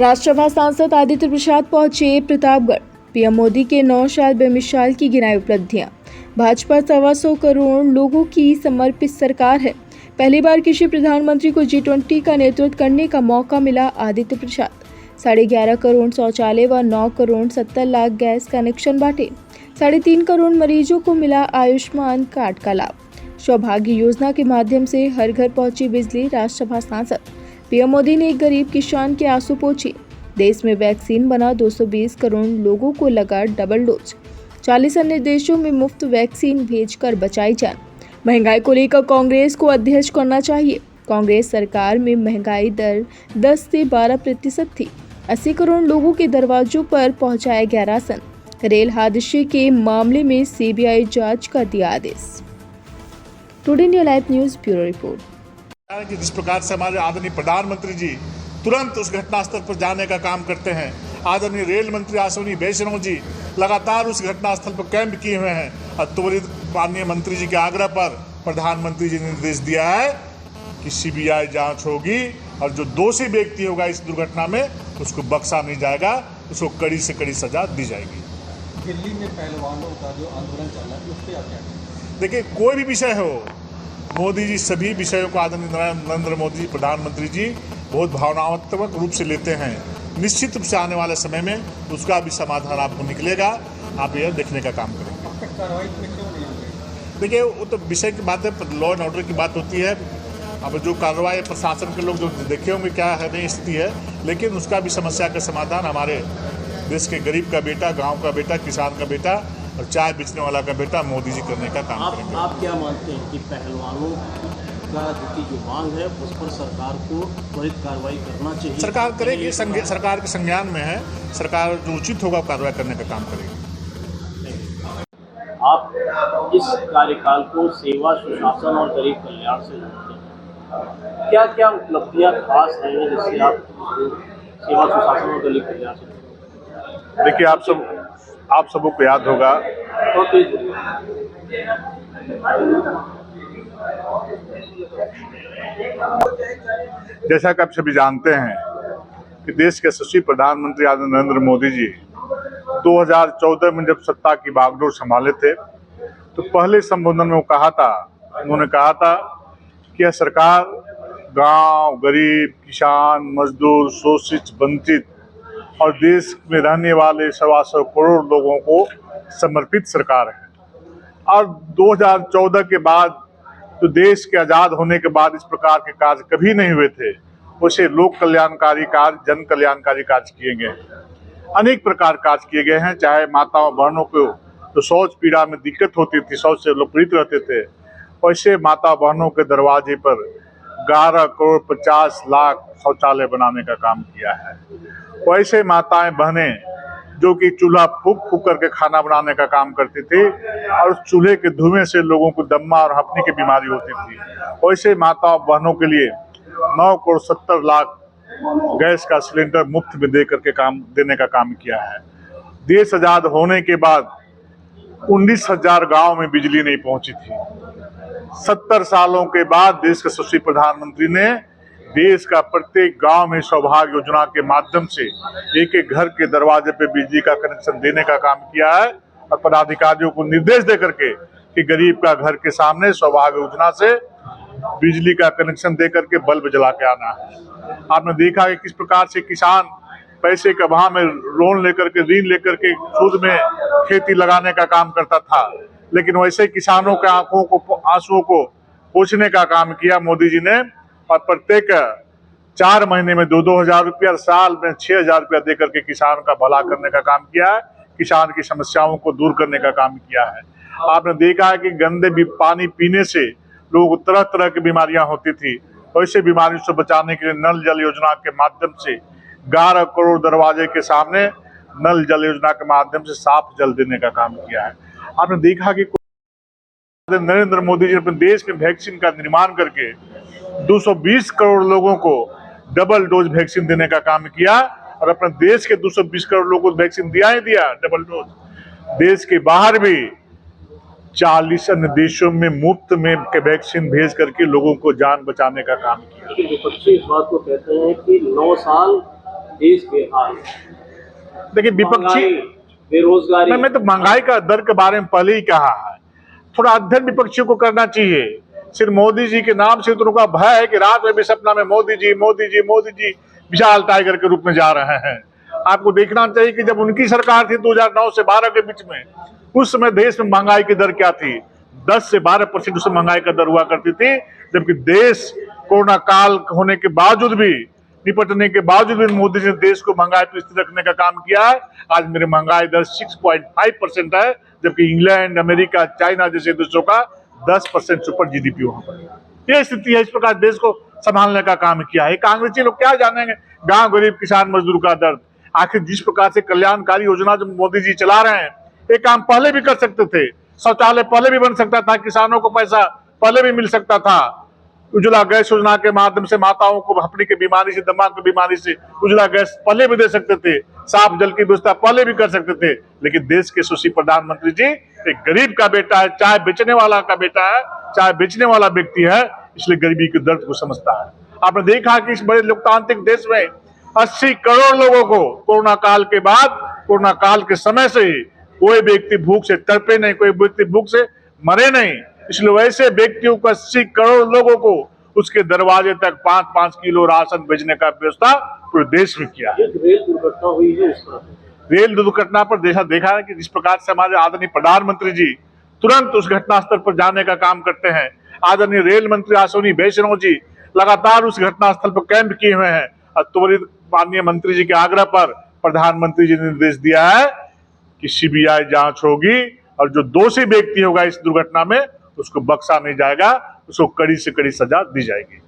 राज्यसभा सांसद आदित्य प्रसाद पहुंचे प्रतापगढ़। पीएम मोदी के 9 साल बेमिसाल की गिनाई उपलब्धियां। भाजपा 125 करोड़ लोगों की समर्पित सरकार है। पहली बार किसी प्रधानमंत्री को G20 का नेतृत्व करने का मौका मिला। आदित्य प्रसाद 11.5 करोड़ शौचालय व 9 करोड़ 70 लाख गैस कनेक्शन बांटे। 3.5 करोड़ मरीजों को मिला आयुष्मान कार्ड का लाभ। सौभाग्य योजना के माध्यम से हर घर पहुंची बिजली। राज्यसभा सांसद पीएम मोदी ने एक गरीब किसान के आंसू पोंछे। देश में वैक्सीन बना। 220 करोड़ लोगों को लगा डबल डोज। 40 अन्य देशों में मुफ्त वैक्सीन भेजकर बचाई जान। महंगाई को लेकर कांग्रेस को अध्यक्ष करना चाहिए। कांग्रेस सरकार में महंगाई दर 10 से 12% थी। 80 करोड़ लोगों के दरवाजों पर पहुंचाया गया राशन। रेल हादसे के मामले में सीबीआई जांच का दिया आदेश। Today India live news bureau report. कि जिस प्रकार से हमारे आदरणीय प्रधानमंत्री जी तुरंत उस घटनास्थल पर जाने का काम करते हैं, आदरणीय रेल मंत्री अश्विनी वैष्णव जी लगातार उस घटनास्थल पर कैंप किए हुए हैं और त्वरित माननीय मंत्री जी के आग्रह पर प्रधानमंत्री जी ने निर्देश दिया है कि सीबीआई जांच होगी और जो दोषी व्यक्ति होगा इस दुर्घटना में उसको बख्शा नहीं जाएगा, उसको कड़ी से कड़ी सजा दी जाएगी। दिल्ली में पहलवानों का जो आंदोलन चल रहा है उस पर आप क्या कहेंगे? देखिए, कोई भी विषय हो, मोदी जी सभी विषयों को आदरणीय नरेंद्र मोदी जी प्रधानमंत्री जी बहुत भावनात्मक रूप से लेते हैं। निश्चित रूप से आने वाले समय में उसका भी समाधान आपको निकलेगा। आप यह देखने का काम करेंगे। अब तक कार्रवाई में क्यों नहीं हो रही? देखिए, वो तो विषय की बात है, लॉ एंड ऑर्डर की बात होती है। अब जो कार्रवाई प्रशासन के लोग जो देखे होंगे क्या है नहीं स्थिति है, लेकिन उसका भी समस्या का समाधान हमारे देश के गरीब का बेटा, गाँव का बेटा, किसान का बेटा और चाय बेचने वाला का बेटा मोदी जी करने का काम करेंगे। आप क्या मानते हैं कि पहलवानों का जो मांग है उस पर सरकार को त्वरित कार्रवाई करना चाहिए? सरकार करेगी, सरकार के संज्ञान में है। सरकार जो उचित होगा कार्रवाई करने का काम करेगी। आप इस कार्यकाल को सेवा, सुशासन और गरीब कल्याण से जोड़ते हैं। क्या क्या उपलब्धियां खास हैं जिससे आप सेवा, सुशासन और गरीब कल्याण से? देखिए, आप सबको को याद होगा तो जैसा कि आप सभी जानते हैं कि देश के यशस्वी प्रधानमंत्री आदरणीय नरेंद्र मोदी जी 2014 में जब सत्ता की बागडोर संभाले थे तो पहले संबोधन में उन्होंने कहा था कि यह सरकार गांव, गरीब, किसान, मजदूर, शोषित, वंचित और देश में रहने वाले 125 करोड़ लोगों को समर्पित सरकार है। और 2014 के बाद तो देश के आज़ाद होने के बाद इस प्रकार के कार्य कभी नहीं हुए थे। उसे लोक कल्याणकारी कार्य, जन कल्याणकारी कार्य किए गए हैं। अनेक प्रकार कार्य किए गए हैं। चाहे माताओं बहनों को तो शौच पीड़ा में दिक्कत होती थी, शौच से लोग पीड़ित रहते थे, वैसे माता बहनों के दरवाजे पर 11 करोड़ 50 लाख शौचालय बनाने का काम किया है। वैसे माताएं बहनें जो कि चूल्हा फूंक फूंक करके खाना बनाने का काम करती थी और उस चूल्हे के धुएं से लोगों को दम्मा और हफ्नी की बीमारी होती थी, वैसे माता बहनों के लिए 9 करोड़ 70 लाख गैस का सिलेंडर मुफ्त में देने का काम किया है। देश आजाद होने के बाद 19,000 गांव में बिजली नहीं पहुंची थी। 70 सालों के बाद देश के यशस्वी प्रधानमंत्री ने देश का प्रत्येक गांव में सौभाग्य योजना के माध्यम से एक एक घर के दरवाजे पे बिजली का कनेक्शन देने का काम किया है और पदाधिकारियों को निर्देश दे करके कि गरीब का घर के सामने सौभाग्य योजना से बिजली का कनेक्शन दे करके बल्ब जला के आना है। आपने देखा कि किस प्रकार से किसान पैसे के अभाव में लोन लेकर के, ऋण लेकर के खुद में खेती लगाने का काम करता था, लेकिन वैसे किसानों के आंसुओं को पोंछने का काम किया मोदी जी ने और प्रत्येक 4 महीने में 2-2 हज़ार रुपया, साल में 6,000 रुपया देकर के किसान का भला करने का काम किया है। किसान की समस्याओं को दूर करने का काम किया है। आपने देखा है कि गंदे पानी पीने से लोगों को तरह तरह की बीमारियां होती थी, वैसे बीमारियों से बचाने के लिए नल जल योजना के माध्यम से 11 करोड़ दरवाजे के सामने नल जल योजना के माध्यम से साफ जल देने का काम किया है। आपने देखा कि नरेंद्र मोदी जी अपने देश में वैक्सीन का निर्माण करके 220 करोड़ लोगों को डबल डोज वैक्सीन देने का काम किया और अपने देश के 220 करोड़ लोगों को वैक्सीन दिया ही दिया डबल डोज। देश के बाहर भी 40 अन्य देशों में मुफ्त में वैक्सीन भेज करके लोगों को जान बचाने का काम किया। लेकिन विपक्षी इस बात को कहते हैं कि 9 साल देश बेहाल, देखिए विपक्षी, महंगाई, बेरोजगारी। मैं तो महंगाई का दर के बारे में पहले ही कहा है, थोड़ा अध्ययन विपक्षियों को करना चाहिए। सिर्फ मोदी जी के नाम से तो उनका भय है कि रात में भी सपना में मोदी जी मोदी जी मोदी जी विशाल टाइगर के रूप में जा रहे हैं। आपको देखना चाहिए कि जब उनकी सरकार थी 2009 से 12 के बीच में, उस समय देश में महंगाई की दर क्या थी? 10 से 12% उस महंगाई का दर हुआ करती थी, जबकि देश कोरोना काल होने के बावजूद भी, निपटने के बावजूद भी मोदी जी ने देश को महंगाई पर स्थिर रखने का काम किया है। आज मेरे महंगाई दर 6.5% है, जबकि इंग्लैंड, अमेरिका, चाइना जैसे देशों का 10% सुपर जीडीपी वहां पर। यह स्थिति है, इस प्रकार देश को संभालने का काम किया है। कांग्रेसी लोग क्या जानेंगे गांव गरीब किसान मजदूर का दर्द। आखिर जिस प्रकार से कल्याणकारी योजना जो मोदी जी चला रहे हैं, ये काम पहले भी कर सकते थे। शौचालय पहले भी बन सकता था, किसानों को पैसा पहले भी मिल सकता था। उज्ज्वला गैस योजना के माध्यम से माताओं को हपड़ी की बीमारी से, दिमाग की बीमारी से उज्ज्वला गैस पहले भी दे सकते थे। साफ जल की व्यवस्था पहले भी कर सकते थे। लेकिन देश के यशस्वी प्रधानमंत्री जी एक गरीब का बेटा है, चाय बेचने वाला का बेटा है, चाय बेचने वाला व्यक्ति है, इसलिए गरीबी के दर्द को समझता है। आपने देखा कि इस बड़े लोकतांत्रिक देश में 80 करोड़ लोगों को कोरोना काल के बाद, कोरोना काल के समय से ही कोई व्यक्ति भूख से तड़पे नहीं, कोई व्यक्ति भूख से मरे नहीं। इसलिए वैसे व्यक्तियों को 80 करोड़ लोगों को उसके दरवाजे तक 5-5 किलो राशन भेजने का व्यवस्था पूरे देश में किया। एक रेल दुर्घटना हुई है, उस पर रेल दुर्घटना पर देखा है कि जिस प्रकार से हमारे आदरणीय प्रधानमंत्री जी तुरंत उस घटनास्थल पर जाने का काम करते हैं। आदरणीय रेल मंत्री अश्विनी वैष्णव जी लगातार उस घटनास्थल पर कैंप किए हुए हैं। और त्वरित माननीय मंत्री जी के आग्रह पर प्रधानमंत्री जी ने निर्देश दिया है कि सीबीआई जांच होगी और जो दोषी व्यक्ति होगा इस दुर्घटना में उसको बख्शा नहीं जाएगा, उसको कड़ी से कड़ी सजा दी जाएगी।